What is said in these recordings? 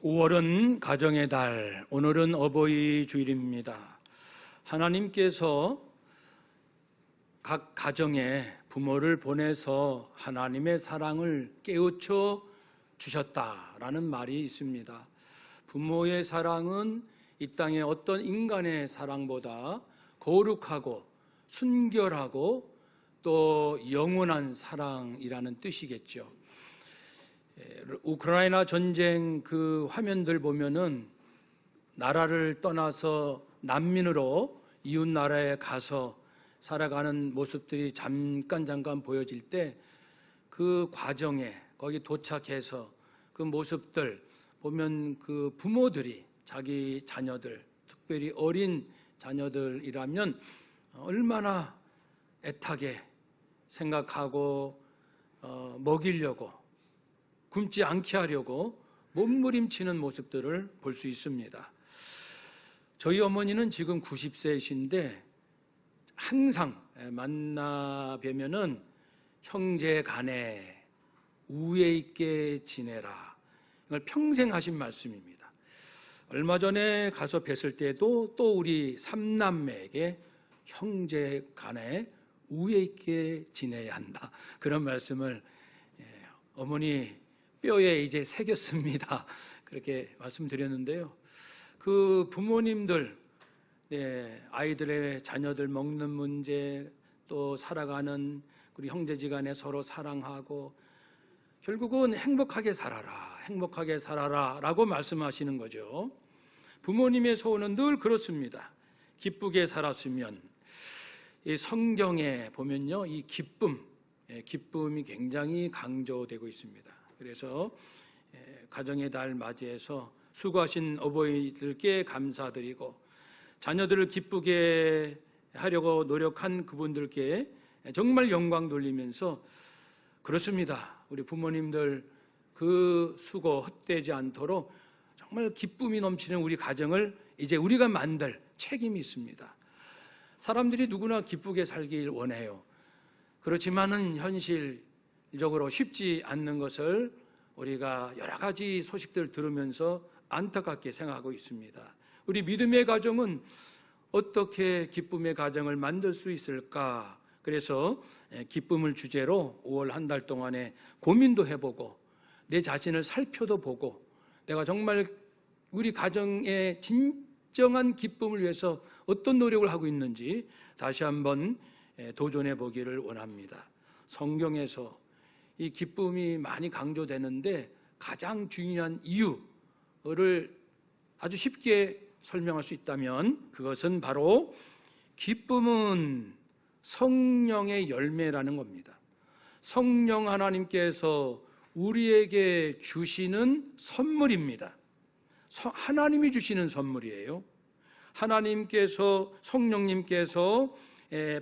5월은 가정의 달, 오늘은 어버이 주일입니다. 하나님께서 각 가정에 부모를 보내서 하나님의 사랑을 깨우쳐 주셨다라는 말이 있습니다. 부모의 사랑은 이 땅의 어떤 인간의 사랑보다 거룩하고 순결하고 또 영원한 사랑이라는 뜻이겠죠. 우크라이나 전쟁 그 화면들 보면은 나라를 떠나서 난민으로 이웃 나라에 가서 살아가는 모습들이 잠깐 보여질 때 그 과정에 거기 도착해서 그 모습들 보면 그 부모들이 자기 자녀들, 특별히 어린 자녀들이라면 얼마나 애타게 생각하고 먹이려고 굶지 않게 하려고 몸부림치는 모습들을 볼 수 있습니다. 저희 어머니는 지금 90세이신데 항상 만나 뵈면은 형제 간에 우애 있게 지내라, 이걸 평생 하신 말씀입니다. 얼마 전에 가서 뵀을 때도 또 우리 삼남매에게 형제 간에 우애 있게 지내야 한다, 그런 말씀을 어머니 뼈에 이제 새겼습니다. 그렇게 말씀드렸는데요. 그 부모님들, 아이들의 자녀들 먹는 문제, 또 살아가는 우리 형제지간에 서로 사랑하고 결국은 행복하게 살아라 라고 말씀하시는 거죠. 부모님의 소원은 늘 그렇습니다. 기쁘게 살았으면. 이 성경에 보면요, 이 기쁨이 굉장히 강조되고 있습니다. 그래서 가정의 달 맞이해서 수고하신 어버이들께 감사드리고 자녀들을 기쁘게 하려고 노력한 그분들께 정말 영광 돌리면서, 그렇습니다, 우리 부모님들 그 수고 헛되지 않도록 정말 기쁨이 넘치는 우리 가정을 이제 우리가 만들 책임이 있습니다. 사람들이 누구나 기쁘게 살길 원해요. 그렇지만은 현실적으로 쉽지 않는 것을 우리가 여러 가지 소식들 들으면서 안타깝게 생각하고 있습니다. 우리 믿음의 가정은 어떻게 기쁨의 가정을 만들 수 있을까? 그래서 기쁨을 주제로 5월 한 달 동안에 고민도 해보고 내 자신을 살펴도 보고 내가 정말 우리 가정의 진정한 기쁨을 위해서 어떤 노력을 하고 있는지 다시 한번 도전해 보기를 원합니다. 성경에서 이 기쁨이 많이 강조되는데 가장 중요한 이유를 아주 쉽게 설명할 수 있다면 그것은 바로 기쁨은 성령의 열매라는 겁니다. 성령 하나님께서 우리에게 주시는 선물입니다. 하나님이 주시는 선물이에요. 하나님께서, 성령님께서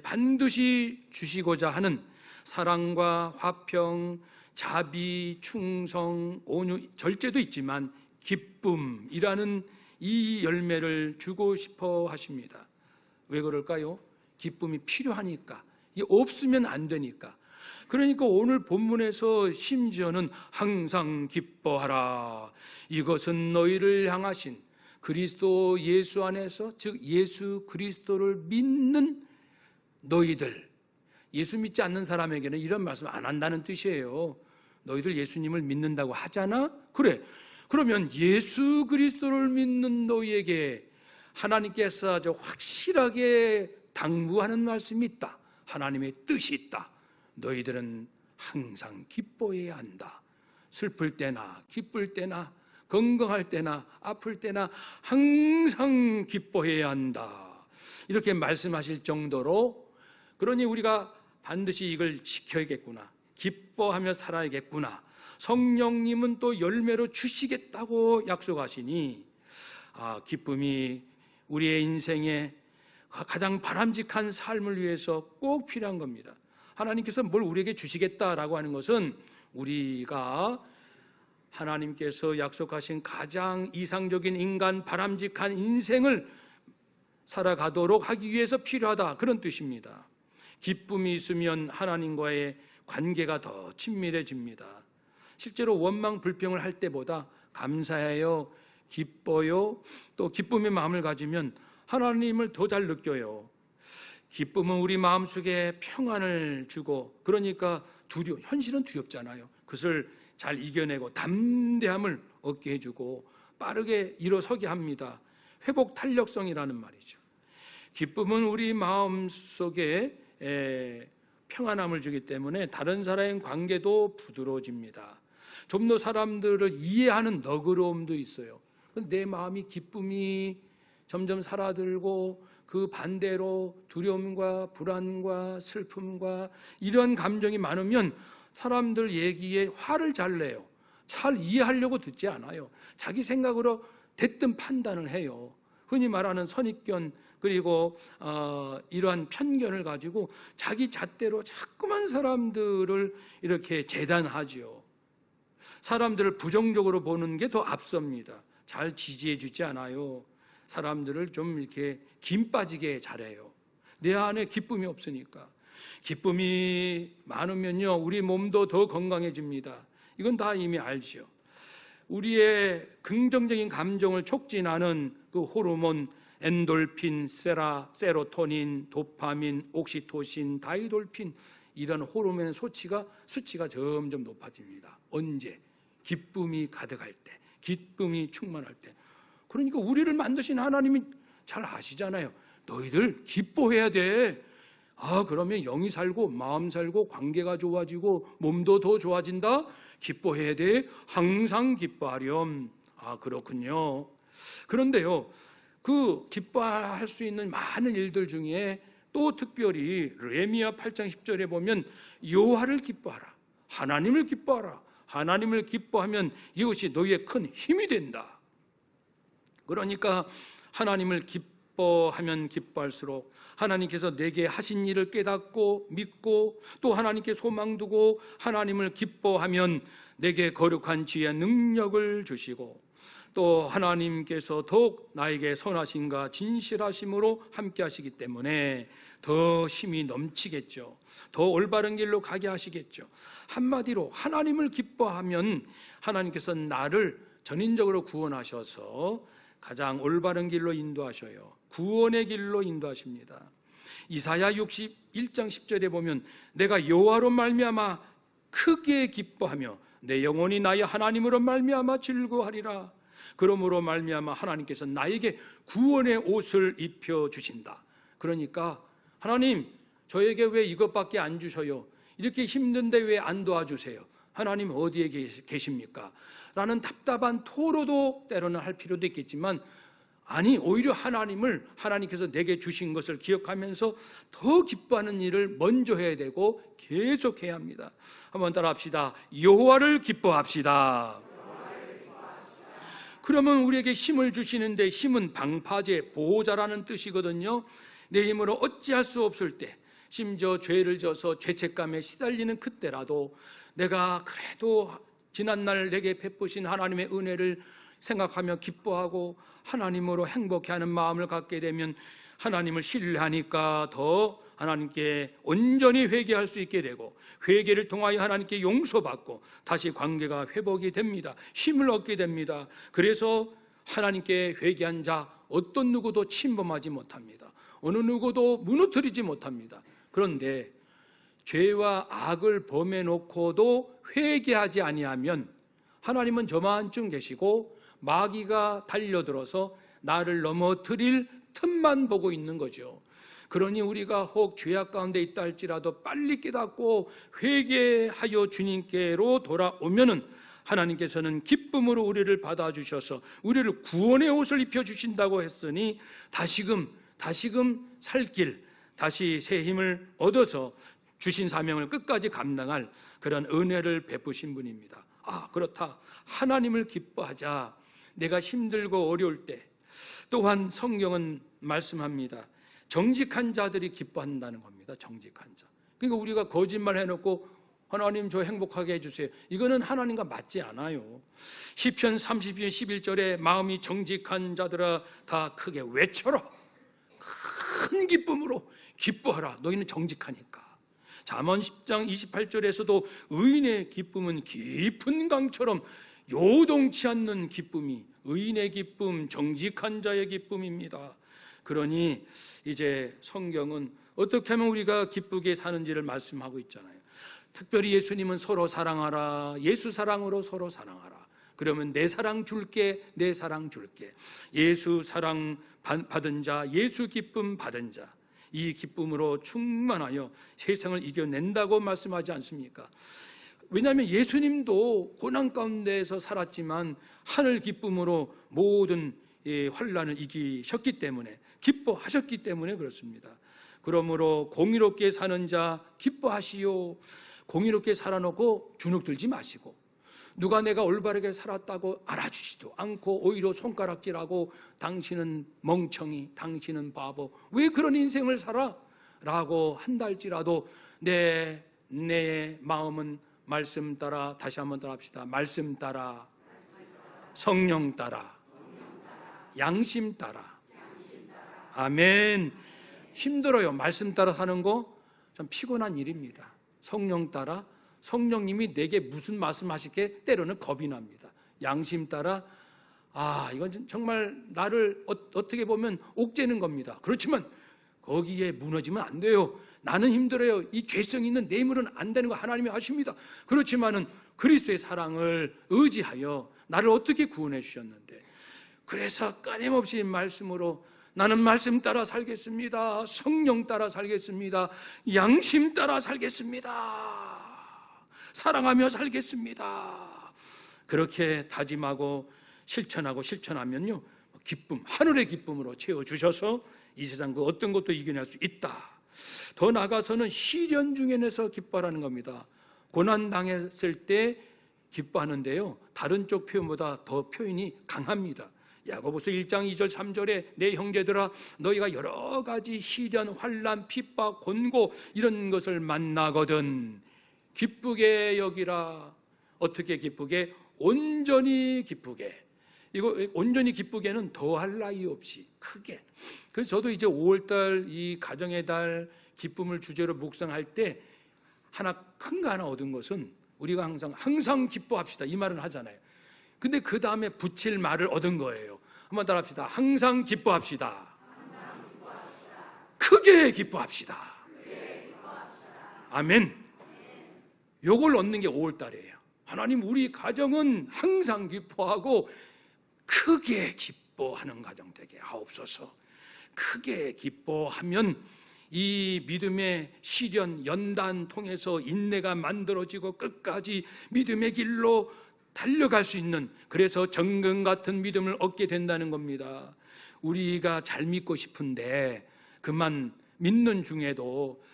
반드시 주시고자 하는 사랑과 화평, 자비, 충성, 온유, 절제도 있지만 기쁨이라는 이 열매를 주고 싶어 하십니다. 왜 그럴까요? 기쁨이 필요하니까, 이게 없으면 안 되니까. 그러니까 오늘 본문에서 심지어는 항상 기뻐하라, 이것은 너희를 향하신 그리스도 예수 안에서, 즉 예수 그리스도를 믿는 너희들, 예수 믿지 않는 사람에게는 이런 말씀 안 한다는 뜻이에요. 너희들 예수님을 믿는다고 하잖아? 그래, 그러면 예수 그리스도를 믿는 너희에게 하나님께서 아주 확실하게 당부하는 말씀이 있다. 하나님의 뜻이 있다. 너희들은 항상 기뻐해야 한다. 슬플 때나 기쁠 때나 건강할 때나 아플 때나 항상 기뻐해야 한다. 이렇게 말씀하실 정도로, 그러니 우리가 반드시 이걸 지켜야겠구나, 기뻐하며 살아야겠구나, 성령님은 또 열매로 주시겠다고 약속하시니 기쁨이 우리의 인생에 가장 바람직한 삶을 위해서 꼭 필요한 겁니다. 하나님께서 뭘 우리에게 주시겠다라고 하는 것은 우리가 하나님께서 약속하신 가장 이상적인 인간, 바람직한 인생을 살아가도록 하기 위해서 필요하다, 그런 뜻입니다. 기쁨이 있으면 하나님과의 관계가 더 친밀해집니다. 실제로 원망 불평을 할 때보다 감사해요, 기뻐요. 또 기쁨의 마음을 가지면 하나님을 더 잘 느껴요. 기쁨은 우리 마음속에 평안을 주고, 그러니까 현실은 두렵잖아요. 그것을 잘 이겨내고 담대함을 얻게 해주고 빠르게 일어서게 합니다. 회복 탄력성이라는 말이죠. 기쁨은 우리 마음속에 평안함을 주기 때문에 다른 사람의 관계도 부드러워집니다. 좀 더 사람들을 이해하는 너그러움도 있어요. 내 마음이 기쁨이 점점 사라들고 그 반대로 두려움과 불안과 슬픔과 이런 감정이 많으면 사람들 얘기에 화를 잘 내요. 잘 이해하려고 듣지 않아요. 자기 생각으로 대뜸 판단을 해요. 흔히 말하는 선입견, 그리고 이러한 편견을 가지고 자기 잣대로 자꾸만 사람들을 이렇게 재단하죠. 사람들을 부정적으로 보는 게 더 앞섭니다. 잘 지지해 주지 않아요. 사람들을 좀 이렇게 김 빠지게 잘해요. 내 안에 기쁨이 없으니까. 기쁨이 많으면요, 우리 몸도 더 건강해집니다. 이건 다 이미 알죠. 우리의 긍정적인 감정을 촉진하는 그 호르몬 엔돌핀, 세로토닌, 도파민, 옥시토신, 다이돌핀, 이런 호르몬의 수치가 점점 높아집니다. 언제? 기쁨이 가득할 때, 기쁨이 충만할 때. 그러니까 우리를 만드신 하나님이 잘 아시잖아요. 너희들 기뻐해야 돼. 그러면 영이 살고 마음 살고 관계가 좋아지고 몸도 더 좋아진다. 기뻐해야 돼. 항상 기뻐하렴. 그렇군요. 그런데요, 그 기뻐할 수 있는 많은 일들 중에 또 특별히 레미야 8장 10절에 보면 여호와를 기뻐하라, 하나님을 기뻐하라. 하나님을 기뻐하면 이것이 너희의 큰 힘이 된다. 그러니까 하나님을 기뻐하면 기뻐할수록 하나님께서 내게 하신 일을 깨닫고 믿고 또 하나님께 소망 두고 하나님을 기뻐하면 내게 거룩한 지혜와 능력을 주시고 또 하나님께서 더욱 나에게 선하심과 진실하심으로 함께 하시기 때문에 더 힘이 넘치겠죠. 더 올바른 길로 가게 하시겠죠. 한마디로 하나님을 기뻐하면 하나님께서 나를 전인적으로 구원하셔서 가장 올바른 길로 인도하셔요. 구원의 길로 인도하십니다. 이사야 61장 10절에 보면 내가 여호와로 말미암아 크게 기뻐하며 내 영혼이 나의 하나님으로 말미암아 즐거워하리라. 그러므로 말미암아 하나님께서 나에게 구원의 옷을 입혀 주신다. 그러니까 하나님, 저에게 왜 이것밖에 안 주셔요? 이렇게 힘든데 왜 안 도와주세요? 하나님 어디에 계십니까? 라는 답답한 토로도 때로는 할 필요도 있겠지만, 아니, 오히려 하나님께서 내게 주신 것을 기억하면서 더 기뻐하는 일을 먼저 해야 되고 계속해야 합니다. 한번 따라 합시다. 여호와를 기뻐합시다. 그러면 우리에게 힘을 주시는데, 힘은 방파제, 보호자라는 뜻이거든요. 내 힘으로 어찌할 수 없을 때, 심지어 죄를 져서 죄책감에 시달리는 그때라도 내가 그래도 지난날 내게 베푸신 하나님의 은혜를 생각하며 기뻐하고 하나님으로 행복해하는 마음을 갖게 되면 하나님을 신뢰하니까 더 하나님께 온전히 회개할 수 있게 되고, 회개를 통하여 하나님께 용서받고 다시 관계가 회복이 됩니다. 힘을 얻게 됩니다. 그래서 하나님께 회개한 자 어떤 누구도 침범하지 못합니다. 어느 누구도 무너뜨리지 못합니다. 그런데 죄와 악을 범해놓고도 회개하지 아니하면 하나님은 저만쯤 계시고 마귀가 달려들어서 나를 넘어뜨릴 틈만 보고 있는 거죠. 그러니 우리가 혹 죄악 가운데 있다 할지라도 빨리 깨닫고 회개하여 주님께로 돌아오면은 하나님께서는 기쁨으로 우리를 받아주셔서 우리를 구원의 옷을 입혀주신다고 했으니 다시금 살 길, 다시 새 힘을 얻어서 주신 사명을 끝까지 감당할 그런 은혜를 베푸신 분입니다. 그렇다. 하나님을 기뻐하자. 내가 힘들고 어려울 때. 또한 성경은 말씀합니다. 정직한 자들이 기뻐한다는 겁니다. 정직한 자. 그러니까 우리가 거짓말 해놓고 하나님 저 행복하게 해주세요, 이거는 하나님과 맞지 않아요. 시편 30편 11절에 마음이 정직한 자들아 다 크게 외쳐라. 큰 기쁨으로 기뻐하라. 너희는 정직하니까. 잠언 10장 28절에서도 의인의 기쁨은 깊은 강처럼 요동치 않는 기쁨이 의인의 기쁨, 정직한 자의 기쁨입니다. 그러니 이제 성경은 어떻게 하면 우리가 기쁘게 사는지를 말씀하고 있잖아요. 특별히 예수님은 서로 사랑하라, 예수 사랑으로 서로 사랑하라. 그러면 내 사랑 줄게, 내 사랑 줄게. 예수 사랑 받은 자, 예수 기쁨 받은 자, 이 기쁨으로 충만하여 세상을 이겨낸다고 말씀하지 않습니까? 왜냐하면 예수님도 고난 가운데에서 살았지만 하늘 기쁨으로 모든 환난을 이기셨기 때문에, 기뻐하셨기 때문에 그렇습니다. 그러므로 공의롭게 사는 자 기뻐하시오. 공의롭게 살아놓고 주눅 들지 마시고, 누가 내가 올바르게 살았다고 알아주지도 않고 오히려 손가락질하고 당신은 멍청이, 당신은 바보, 왜 그런 인생을 살아? 라고 한달지라도 내 마음은 말씀 따라, 다시 한번 따라 합시다. 말씀 따라, 성령 따라, 양심 따라. 아멘. 힘들어요. 말씀 따라 사는 거 참 피곤한 일입니다. 성령 따라, 성령님이 내게 무슨 말씀하실게 때로는 겁이 납니다. 양심 따라, 이건 정말 나를 어떻게 보면 옥죄는 겁니다. 그렇지만 거기에 무너지면 안 돼요. 나는 힘들어요. 이 죄성 있는 내 힘으로는 안 되는 거 하나님이 아십니다. 그렇지만은 그리스도의 사랑을 의지하여 나를 어떻게 구원해 주셨는데, 그래서 끊임없이 말씀으로 나는 말씀 따라 살겠습니다. 성령 따라 살겠습니다. 양심 따라 살겠습니다. 사랑하며 살겠습니다. 그렇게 다짐하고 실천하면요, 기쁨, 하늘의 기쁨으로 채워주셔서 이 세상 그 어떤 것도 이겨낼 수 있다. 더 나아가서는 시련 중에서 기뻐하라는 겁니다. 고난당했을 때 기뻐하는데요, 다른 쪽 표현보다 더 표현이 강합니다. 야고보서 1장 2절 3절에 내 형제들아, 너희가 여러 가지 시련, 환난, 핍박, 곤고 이런 것을 만나거든 기쁘게 여기라. 어떻게 기쁘게? 온전히 기쁘게. 이거 온전히 기쁘게는 더할 나위 없이 크게. 그래서 저도 이제 5월달 이 가정의 달 기쁨을 주제로 묵상할 때 하나 큰 거 하나 얻은 것은, 우리가 항상 기뻐합시다 이 말은 하잖아요. 근데 그 다음에 붙일 말을 얻은 거예요. 한번 따라 합시다. 항상 기뻐합시다. 크게 기뻐합시다. 아멘. 요걸 얻는 게 5월달이에요. 하나님, 우리 가정은 항상 기뻐하고 크게 기뻐하는 가정 되게 하옵소서. 크게 기뻐하면 이 믿음의 시련, 연단 통해서 인내가 만들어지고 끝까지 믿음의 길로 달려갈 수 있는, 그래서 정금 같은 믿음을 얻게 된다는 겁니다. 우리가 잘 믿고 싶은데 그만 믿는 중에도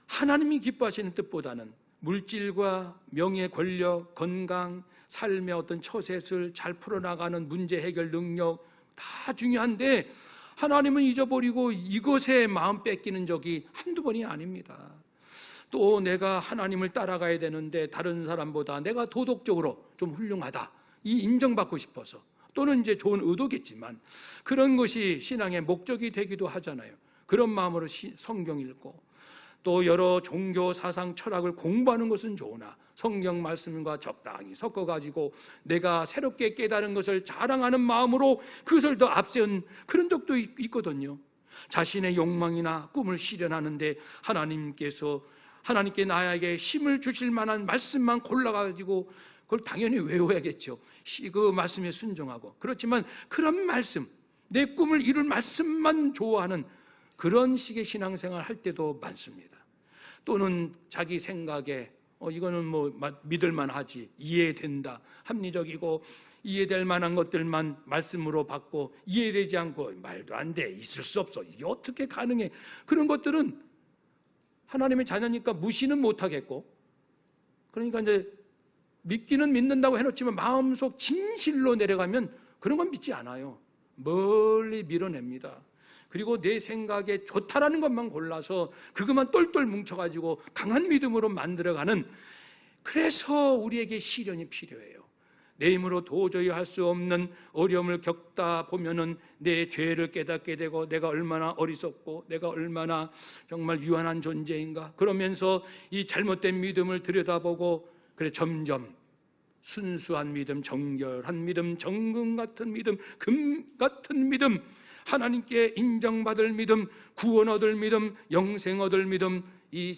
하나님이 기뻐하시는 뜻보다는 물질과 명예, 권력, 건강, 삶의 어떤 처셋을 잘 풀어나가는 문제 해결 능력 다 중요한데, 하나님은 잊어버리고 이것에 마음 뺏기는 적이 한두 번이 아닙니다. 또 내가 하나님을 따라가야 되는데 다른 사람보다 내가 도덕적으로 좀 훌륭하다, 이 인정받고 싶어서, 또는 이제 좋은 의도겠지만 그런 것이 신앙의 목적이 되기도 하잖아요. 그런 마음으로 성경 읽고 또 여러 종교 사상 철학을 공부하는 것은 좋으나 성경 말씀과 적당히 섞어가지고 내가 새롭게 깨달은 것을 자랑하는 마음으로 그것을 더 앞세운 그런 적도 있거든요. 자신의 욕망이나 꿈을 실현하는데 하나님께 나에게 힘을 주실 만한 말씀만 골라가지고 그걸 당연히 외워야겠죠. 그 말씀에 순종하고. 그렇지만 그런 말씀, 내 꿈을 이룰 말씀만 좋아하는 그런 식의 신앙생활 할 때도 많습니다. 또는 자기 생각에 이거는 뭐 믿을만 하지, 이해된다, 합리적이고 이해될 만한 것들만 말씀으로 받고 이해되지 않고 말도 안 돼, 있을 수 없어, 이게 어떻게 가능해, 그런 것들은 하나님의 자녀니까 무시는 못하겠고, 그러니까 이제 믿기는 믿는다고 해놓지만 마음속 진실로 내려가면 그런 건 믿지 않아요. 멀리 밀어냅니다. 그리고 내 생각에 좋다라는 것만 골라서 그것만 똘똘 뭉쳐가지고 강한 믿음으로 만들어가는, 그래서 우리에게 시련이 필요해요. 내 힘으로 도저히 할 수 없는 어려움을 겪다 보면은 내 죄를 깨닫게 되고 내가 얼마나 어리석고 내가 얼마나 정말 유한한 존재인가, 그러면서 이 잘못된 믿음을 들여다보고 그래 점점 순수한 믿음, 정결한 믿음, 정금 같은 믿음, 금 같은 믿음, 하나님께 인정받을 믿음, 구원 얻을 믿음, 영생 얻을 믿음, 이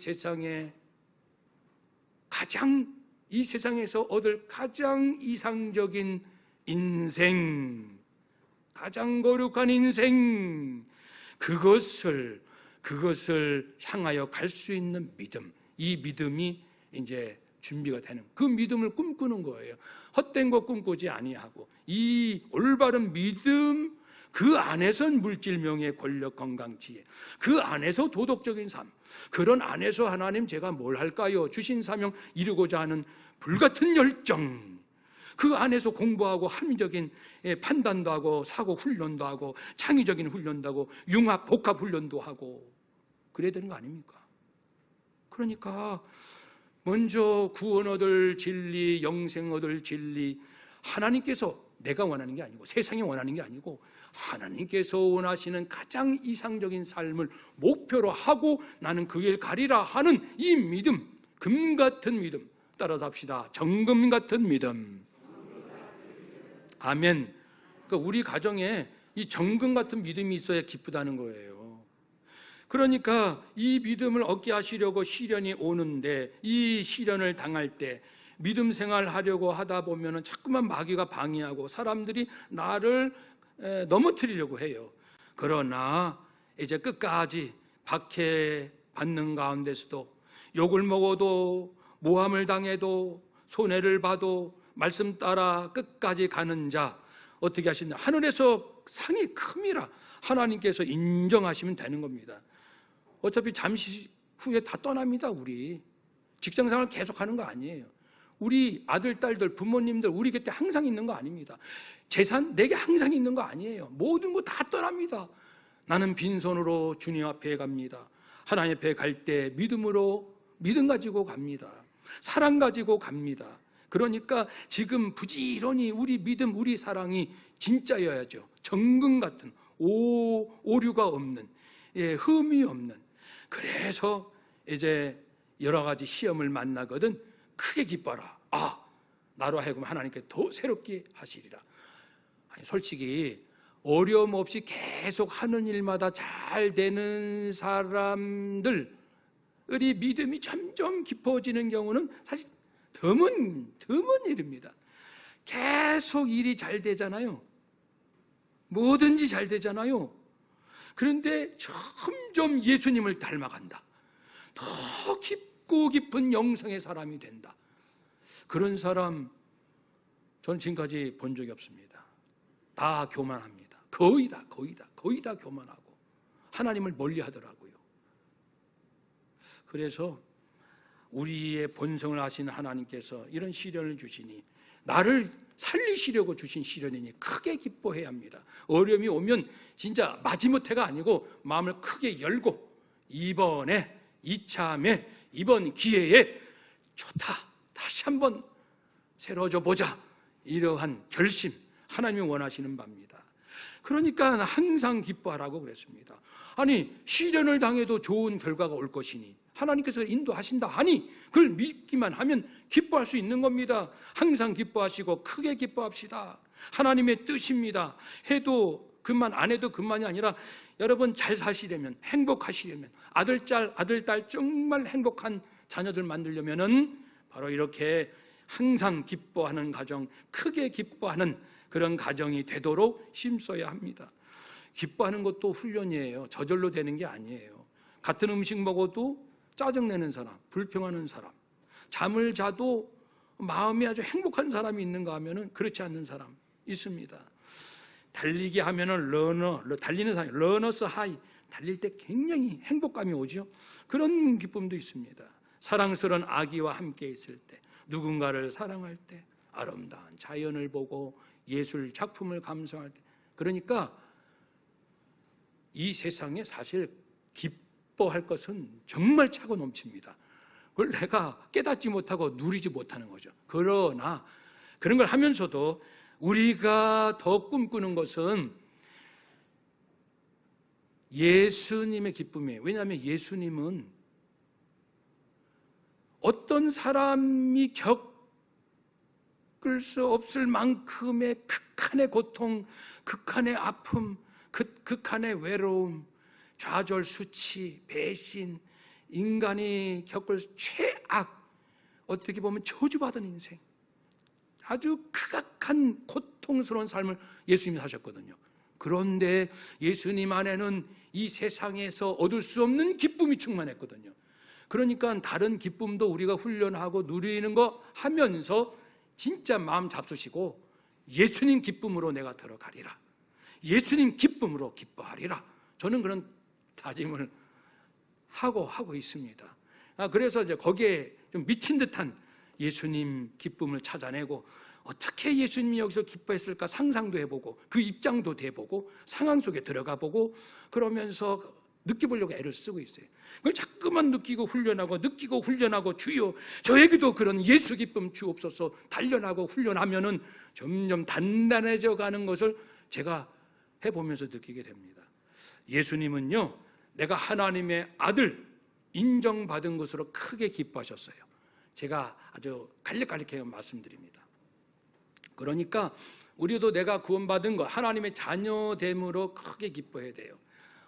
세상에서 얻을 가장 이상적인 인생, 가장 거룩한 인생, 그것을 향하여 갈 수 있는 믿음, 이 믿음이 이제 준비가 되는, 그 믿음을 꿈꾸는 거예요. 헛된 거 꿈꾸지 아니하고 이 올바른 믿음, 그 안에선 물질, 명예, 권력, 건강, 지혜, 그 안에서 도덕적인 삶, 그런 안에서 하나님 제가 뭘 할까요? 주신 사명 이루고자 하는 불같은 열정, 그 안에서 공부하고 합리적인 판단도 하고 사고 훈련도 하고 창의적인 훈련도 하고 융합 복합 훈련도 하고 그래야 되는 거 아닙니까? 그러니까 먼저 구원 얻을 진리, 영생 얻을 진리, 하나님께서 내가 원하는 게 아니고 세상이 원하는 게 아니고 하나님께서 원하시는 가장 이상적인 삶을 목표로 하고 나는 그 길 가리라 하는 이 믿음, 금 같은 믿음, 따라서 합시다. 정금 같은 믿음. 아멘. 그러니까 우리 가정에 이 정금 같은 믿음이 있어야 기쁘다는 거예요. 그러니까 이 믿음을 얻게 하시려고 시련이 오는데, 이 시련을 당할 때 믿음 생활하려고 하다 보면은 자꾸만 마귀가 방해하고 사람들이 나를 넘어뜨리려고 해요. 그러나 이제 끝까지 박해받는 가운데서도 욕을 먹어도 모함을 당해도 손해를 봐도 말씀 따라 끝까지 가는 자 어떻게 하시냐? 하늘에서 상이 큼이라 하나님께서 인정하시면 되는 겁니다. 어차피 잠시 후에 다 떠납니다. 우리 직장생활 계속하는 거 아니에요. 우리 아들, 딸들, 부모님들 우리 곁에 항상 있는 거 아닙니다. 재산 내게 항상 있는 거 아니에요. 모든 거 다 떠납니다. 나는 빈손으로 주님 앞에 갑니다. 하나님 앞에 갈 때 믿음 가지고 갑니다. 사랑 가지고 갑니다. 그러니까 지금 부지런히 우리 믿음, 우리 사랑이 진짜여야죠. 정금 같은 오류가 없는, 흠이 없는. 그래서 이제 여러 가지 시험을 만나거든 크게 기뻐라. 나로 하여금 하나님께 더 새롭게 하시리라. 아니, 솔직히 어려움 없이 계속 하는 일마다 잘 되는 사람들의 믿음이 점점 깊어지는 경우는 사실 드문 일입니다. 계속 일이 잘 되잖아요. 뭐든지 잘 되잖아요. 그런데 점점 예수님을 닮아간다. 더 깊고 깊은 영성의 사람이 된다. 그런 사람 저는 지금까지 본 적이 없습니다. 다 교만합니다. 거의 다 교만하고 하나님을 멀리 하더라고요. 그래서 우리의 본성을 아시는 하나님께서 이런 시련을 주시니 나를 살리시려고 주신 시련이니 크게 기뻐해야 합니다. 어려움이 오면 진짜 마지못해가 아니고 마음을 크게 열고 이번에 이참에 이번 기회에 좋다, 다시 한번 새로워져 보자, 이러한 결심, 하나님이 원하시는 바입니다. 그러니까 항상 기뻐하라고 그랬습니다. 아니, 시련을 당해도 좋은 결과가 올 것이니 하나님께서 인도하신다 하니 그걸 믿기만 하면 기뻐할 수 있는 겁니다. 항상 기뻐하시고 크게 기뻐합시다. 하나님의 뜻입니다. 해도 그만, 안 해도 그만이 아니라 여러분 잘 사시려면, 행복하시려면, 아들, 딸 정말 행복한 자녀들 만들려면은 바로 이렇게 항상 기뻐하는 가정, 크게 기뻐하는 그런 가정이 되도록 힘써야 합니다. 기뻐하는 것도 훈련이에요. 저절로 되는 게 아니에요. 같은 음식 먹어도 짜증내는 사람, 불평하는 사람, 잠을 자도 마음이 아주 행복한 사람이 있는가 하면은 그렇지 않는 사람 있습니다. 달리기 하면은 달리는 사람이 러너스 하이, 달릴 때 굉장히 행복감이 오죠. 그런 기쁨도 있습니다. 사랑스러운 아기와 함께 있을 때, 누군가를 사랑할 때, 아름다운 자연을 보고 예술 작품을 감상할 때, 그러니까 이 세상에 사실 기뻐할 것은 정말 차고 넘칩니다. 그걸 내가 깨닫지 못하고 누리지 못하는 거죠. 그러나 그런 걸 하면서도 우리가 더 꿈꾸는 것은 예수님의 기쁨이에요. 왜냐하면 예수님은 어떤 사람이 겪을 수 없을 만큼의 극한의 고통, 극한의 아픔, 극한의 외로움, 좌절, 수치, 배신, 인간이 겪을 최악, 어떻게 보면 저주받은 인생, 아주 극악한 고통스러운 삶을 예수님이 사셨거든요. 그런데 예수님 안에는 이 세상에서 얻을 수 없는 기쁨이 충만했거든요. 그러니까 다른 기쁨도 우리가 훈련하고 누리는 거 하면서 진짜 마음 잡수시고 예수님 기쁨으로 내가 들어가리라, 예수님 기쁨으로 기뻐하리라, 저는 그런 다짐을 하고 있습니다. 그래서 이제 거기에 좀 미친 듯한 예수님 기쁨을 찾아내고, 어떻게 예수님이 여기서 기뻐했을까 상상도 해보고 그 입장도 돼보고 상황 속에 들어가 보고 그러면서 느껴보려고 애를 쓰고 있어요. 그걸 자꾸만 느끼고 훈련하고 주여 저에게도 그런 예수 기쁨 주옵소서 단련하고 훈련하면은 점점 단단해져 가는 것을 제가 해보면서 느끼게 됩니다. 예수님은요, 내가 하나님의 아들 인정받은 것으로 크게 기뻐하셨어요. 제가 아주 간략하게 말씀드립니다. 그러니까 우리도 내가 구원받은 것, 하나님의 자녀됨으로 크게 기뻐해야 돼요.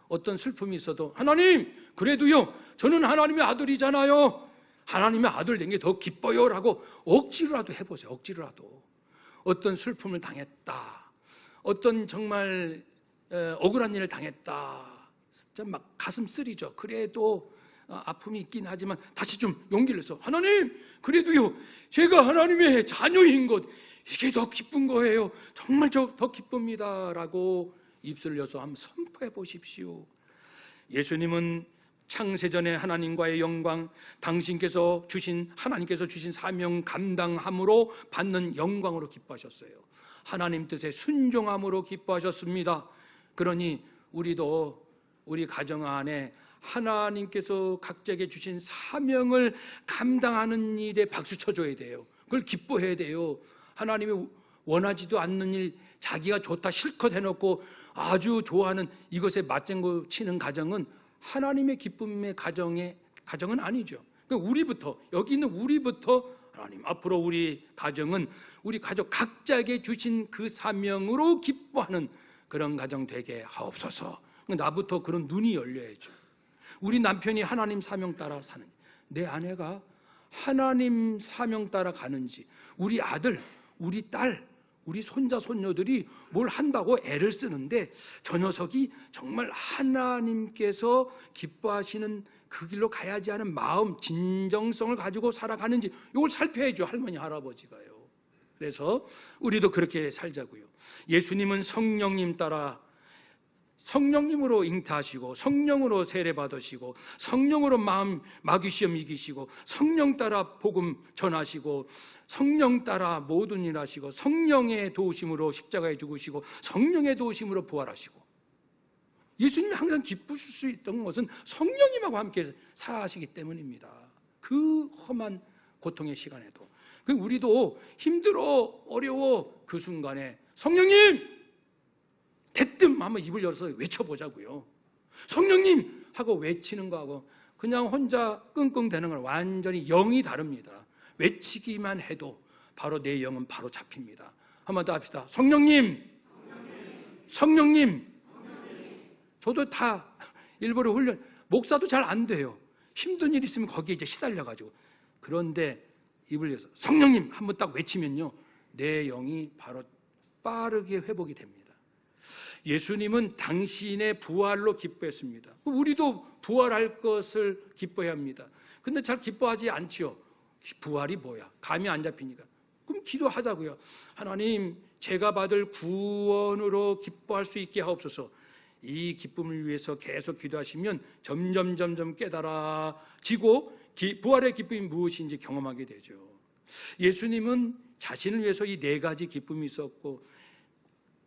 어떤 슬픔이 있어도 하나님, 그래도요 저는 하나님의 아들이잖아요, 하나님의 아들 된 게 더 기뻐요 라고 억지로라도 해보세요. 억지로라도. 어떤 슬픔을 당했다, 어떤 정말 억울한 일을 당했다, 진짜 막 가슴 쓰리죠. 그래도 아픔이 있긴 하지만 다시 좀 용기를 내서 하나님, 그래도요 제가 하나님의 자녀인 것, 이게 더 기쁜 거예요, 정말 저 더 기쁩니다 라고 입술을 여서 한번 선포해 보십시오. 예수님은 창세전에 하나님과의 영광, 당신께서 주신, 하나님께서 주신 사명 감당함으로 받는 영광으로 기뻐하셨어요. 하나님 뜻에 순종함으로 기뻐하셨습니다. 그러니 우리도 우리 가정 안에 하나님께서 각자에게 주신 사명을 감당하는 일에 박수 쳐줘야 돼요. 그걸 기뻐해야 돼요. 하나님이 원하지도 않는 일, 자기가 좋다 실컷 해놓고 아주 좋아하는 이것에 맞장구 치는 가정은 하나님의 기쁨의 가정은 아니죠. 그러니까 우리부터, 여기 있는 우리부터 하나님, 앞으로 우리 가정은 우리 가족 각자에게 주신 그 사명으로 기뻐하는 그런 가정 되게 하옵소서. 나부터 그런 눈이 열려야죠. 우리 남편이 하나님 사명 따라 사는지, 내 아내가 하나님 사명 따라 가는지, 우리 아들, 우리 딸, 우리 손자 손녀들이 뭘 한다고 애를 쓰는데 저 녀석이 정말 하나님께서 기뻐하시는 그 길로 가야지 하는 마음, 진정성을 가지고 살아가는지 이걸 살펴야죠. 할머니 할아버지가요. 그래서 우리도 그렇게 살자고요. 예수님은 성령님 따라, 성령님으로 잉태하시고 성령으로 세례받으시고 성령으로 마귀 시험 이기시고 성령 따라 복음 전하시고 성령 따라 모든 일 하시고 성령의 도우심으로 십자가에 죽으시고 성령의 도우심으로 부활하시고, 예수님이 항상 기쁘실 수 있던 것은 성령님하고 함께 사시기 때문입니다. 그 험한 고통의 시간에도. 우리도 힘들어 어려워 그 순간에 성령님! 대뜸 한번 입을 열어서 외쳐보자고요. 성령님! 하고 외치는 거하고 그냥 혼자 끙끙대는 건 완전히 영이 다릅니다. 외치기만 해도 바로 내 영은 바로 잡힙니다. 한번 더 합시다. 성령님! 성령님! 저도 다 일부러 훈련, 목사도 잘 안 돼요. 힘든 일 있으면 거기에 이제 시달려가지고. 그런데 입을 열어서 성령님! 한번 딱 외치면요, 내 영이 바로 빠르게 회복이 됩니다. 예수님은 당신의 부활로 기뻐했습니다. 우리도 부활할 것을 기뻐해야 합니다. 근데 잘 기뻐하지 않지요. 부활이 뭐야? 감이 안 잡히니까. 그럼 기도하자고요. 하나님, 제가 받을 구원으로 기뻐할 수 있게 하옵소서. 이 기쁨을 위해서 계속 기도하시면 점점 깨달아지고 부활의 기쁨이 무엇인지 경험하게 되죠. 예수님은 자신을 위해서 이 네 가지 기쁨이 있었고,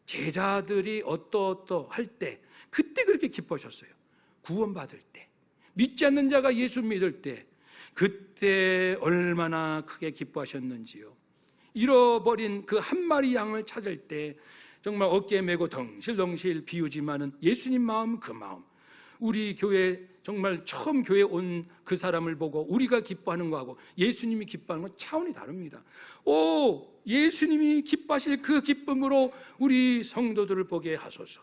제자들이 어떠할 때 그때 그렇게 기뻐하셨어요. 구원받을 때, 믿지 않는 자가 예수 믿을 때, 그때 얼마나 크게 기뻐하셨는지요. 잃어버린 그 한 마리 양을 찾을 때 정말 어깨에 메고 덩실덩실 비우지만은 예수님 마음, 그 마음, 우리 교회 정말 처음 교회 온 그 사람을 보고 우리가 기뻐하는 거하고 예수님이 기뻐하는 건 차원이 다릅니다. 예수님이 기뻐하실 그 기쁨으로 우리 성도들을 보게 하소서.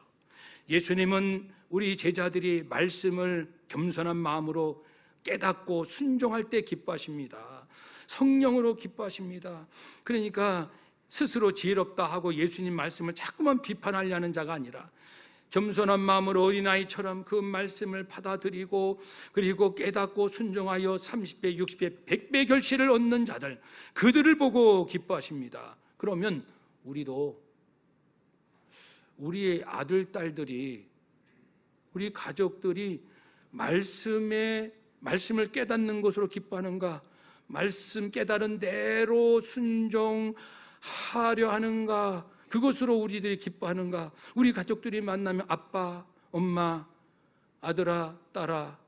예수님은 우리 제자들이 말씀을 겸손한 마음으로 깨닫고 순종할 때 기뻐하십니다. 성령으로 기뻐하십니다. 그러니까 스스로 지혜롭다 하고 예수님 말씀을 자꾸만 비판하려는 자가 아니라 겸손한 마음으로 어린아이처럼 그 말씀을 받아들이고 그리고 깨닫고 순종하여 30배, 60배, 100배 결실을 얻는 자들, 그들을 보고 기뻐하십니다. 그러면 우리도 우리의 아들, 딸들이, 우리 가족들이 말씀을 깨닫는 것으로 기뻐하는가, 말씀 깨달은 대로 순종하려 하는가, 그것으로 우리들이 기뻐하는가. 우리 가족들이 만나면 아빠, 엄마, 아들아, 딸아,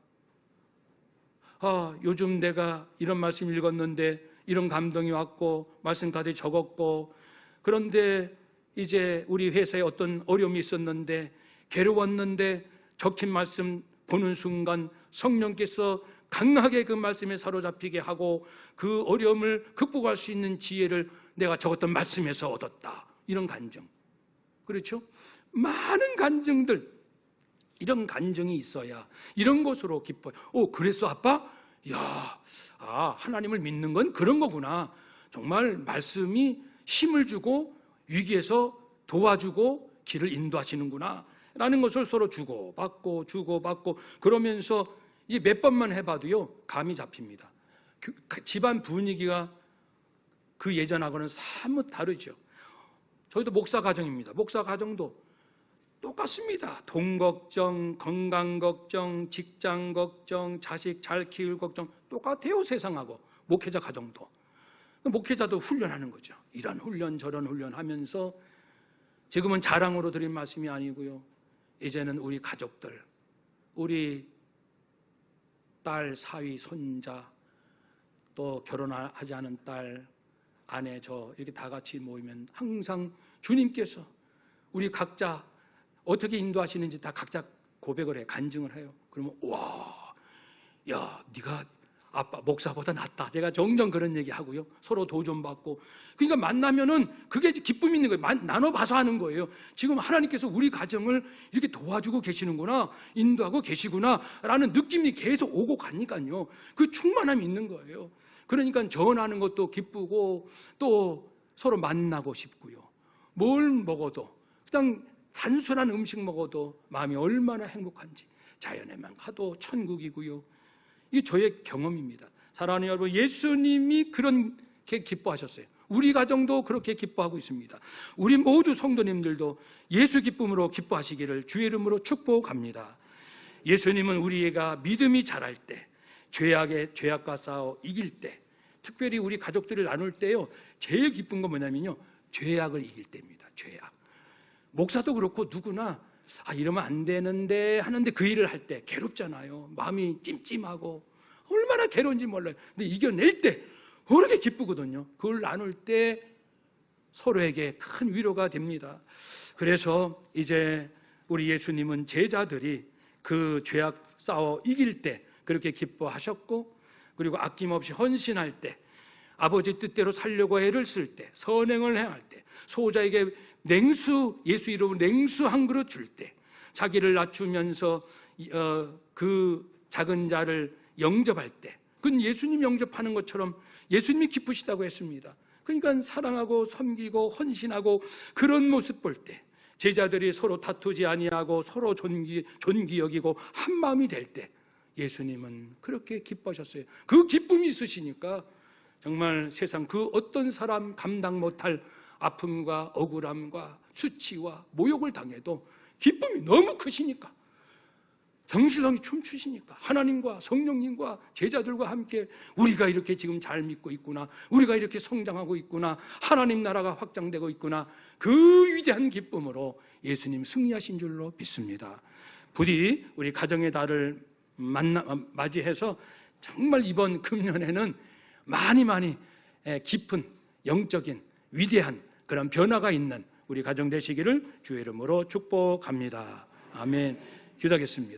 요즘 내가 이런 말씀 읽었는데 이런 감동이 왔고 말씀 가득 적었고, 그런데 이제 우리 회사에 어떤 어려움이 있었는데 괴로웠는데 적힌 말씀 보는 순간 성령께서 강하게 그 말씀에 사로잡히게 하고 그 어려움을 극복할 수 있는 지혜를 내가 적었던 말씀에서 얻었다. 이런 간증. 그렇죠? 많은 간증들, 이런 간증이 있어야 이런 것으로 기뻐요. 그랬어 아빠? 하나님을 믿는 건 그런 거구나. 정말 말씀이 힘을 주고 위기에서 도와주고 길을 인도하시는구나 라는 것을 서로 주고받고 그러면서 이 몇 번만 해봐도요 감이 잡힙니다. 집안 분위기가 그 예전하고는 사뭇 다르죠. 저희도 목사 가정입니다. 목사 가정도 똑같습니다. 돈 걱정, 건강 걱정, 직장 걱정, 자식 잘 키울 걱정 똑같아요. 세상하고. 목회자 가정도. 목회자도 훈련하는 거죠. 이런 훈련 저런 훈련 하면서 지금은 자랑으로 드린 말씀이 아니고요, 이제는 우리 가족들, 우리 딸, 사위, 손자, 또 결혼하지 않은 딸, 아내, 저 이렇게 다 같이 모이면 항상 주님께서 우리 각자 어떻게 인도하시는지 다 각자 고백을 해요. 간증을 해요. 그러면 네가 아빠 목사보다 낫다. 제가 종종 그런 얘기 하고요. 서로 도전 받고. 그러니까 만나면은 그게 기쁨이 있는 거예요. 나눠봐서 하는 거예요. 지금 하나님께서 우리 가정을 이렇게 도와주고 계시는구나, 인도하고 계시구나 라는 느낌이 계속 오고 가니까요. 그 충만함이 있는 거예요. 그러니까 전하는 것도 기쁘고 또 서로 만나고 싶고요. 뭘 먹어도 그냥 단순한 음식 먹어도 마음이 얼마나 행복한지 자연에만 가도 천국이고요. 이게 저의 경험입니다. 사랑하는 여러분, 예수님이 그렇게 기뻐하셨어요. 우리 가정도 그렇게 기뻐하고 있습니다. 우리 모두 성도님들도 예수 기쁨으로 기뻐하시기를 주의 이름으로 축복합니다. 예수님은 우리가 믿음이 자랄 때, 죄악과 싸워 이길 때, 특별히 우리 가족들을 나눌 때요, 제일 기쁜 건 뭐냐면요, 죄악을 이길 때입니다. 죄악. 목사도 그렇고 누구나 이러면 안 되는데 하는데 그 일을 할 때 괴롭잖아요. 마음이 찜찜하고 얼마나 괴로운지 몰라요. 근데 이겨낼 때 그렇게 기쁘거든요. 그걸 나눌 때 서로에게 큰 위로가 됩니다. 그래서 이제 우리 예수님은 제자들이 그 죄악 싸워 이길 때 그렇게 기뻐하셨고, 그리고 아낌없이 헌신할 때, 아버지 뜻대로 살려고 애를 쓸 때, 선행을 행할 때, 소자에게 예수 이름으로 냉수 한 그릇 줄 때, 자기를 낮추면서 그 작은 자를 영접할 때, 그건 예수님 영접하는 것처럼 예수님이 기쁘시다고 했습니다. 그러니까 사랑하고 섬기고 헌신하고 그런 모습 볼 때, 제자들이 서로 다투지 아니하고 서로 존귀 여기고 한 마음이 될 때 예수님은 그렇게 기뻐하셨어요. 그 기쁨이 있으시니까 정말 세상 그 어떤 사람 감당 못할 아픔과 억울함과 수치와 모욕을 당해도 기쁨이 너무 크시니까, 정신력이 춤추시니까, 하나님과 성령님과 제자들과 함께 우리가 이렇게 지금 잘 믿고 있구나, 우리가 이렇게 성장하고 있구나, 하나님 나라가 확장되고 있구나, 그 위대한 기쁨으로 예수님 승리하신 줄로 믿습니다. 부디 우리 가정의 달을 맞이해서 정말 이번 금년에는 많이 깊은 영적인 위대한 그런 변화가 있는 우리 가정 되시기를 주의 이름으로 축복합니다. 아멘. 기도하겠습니다.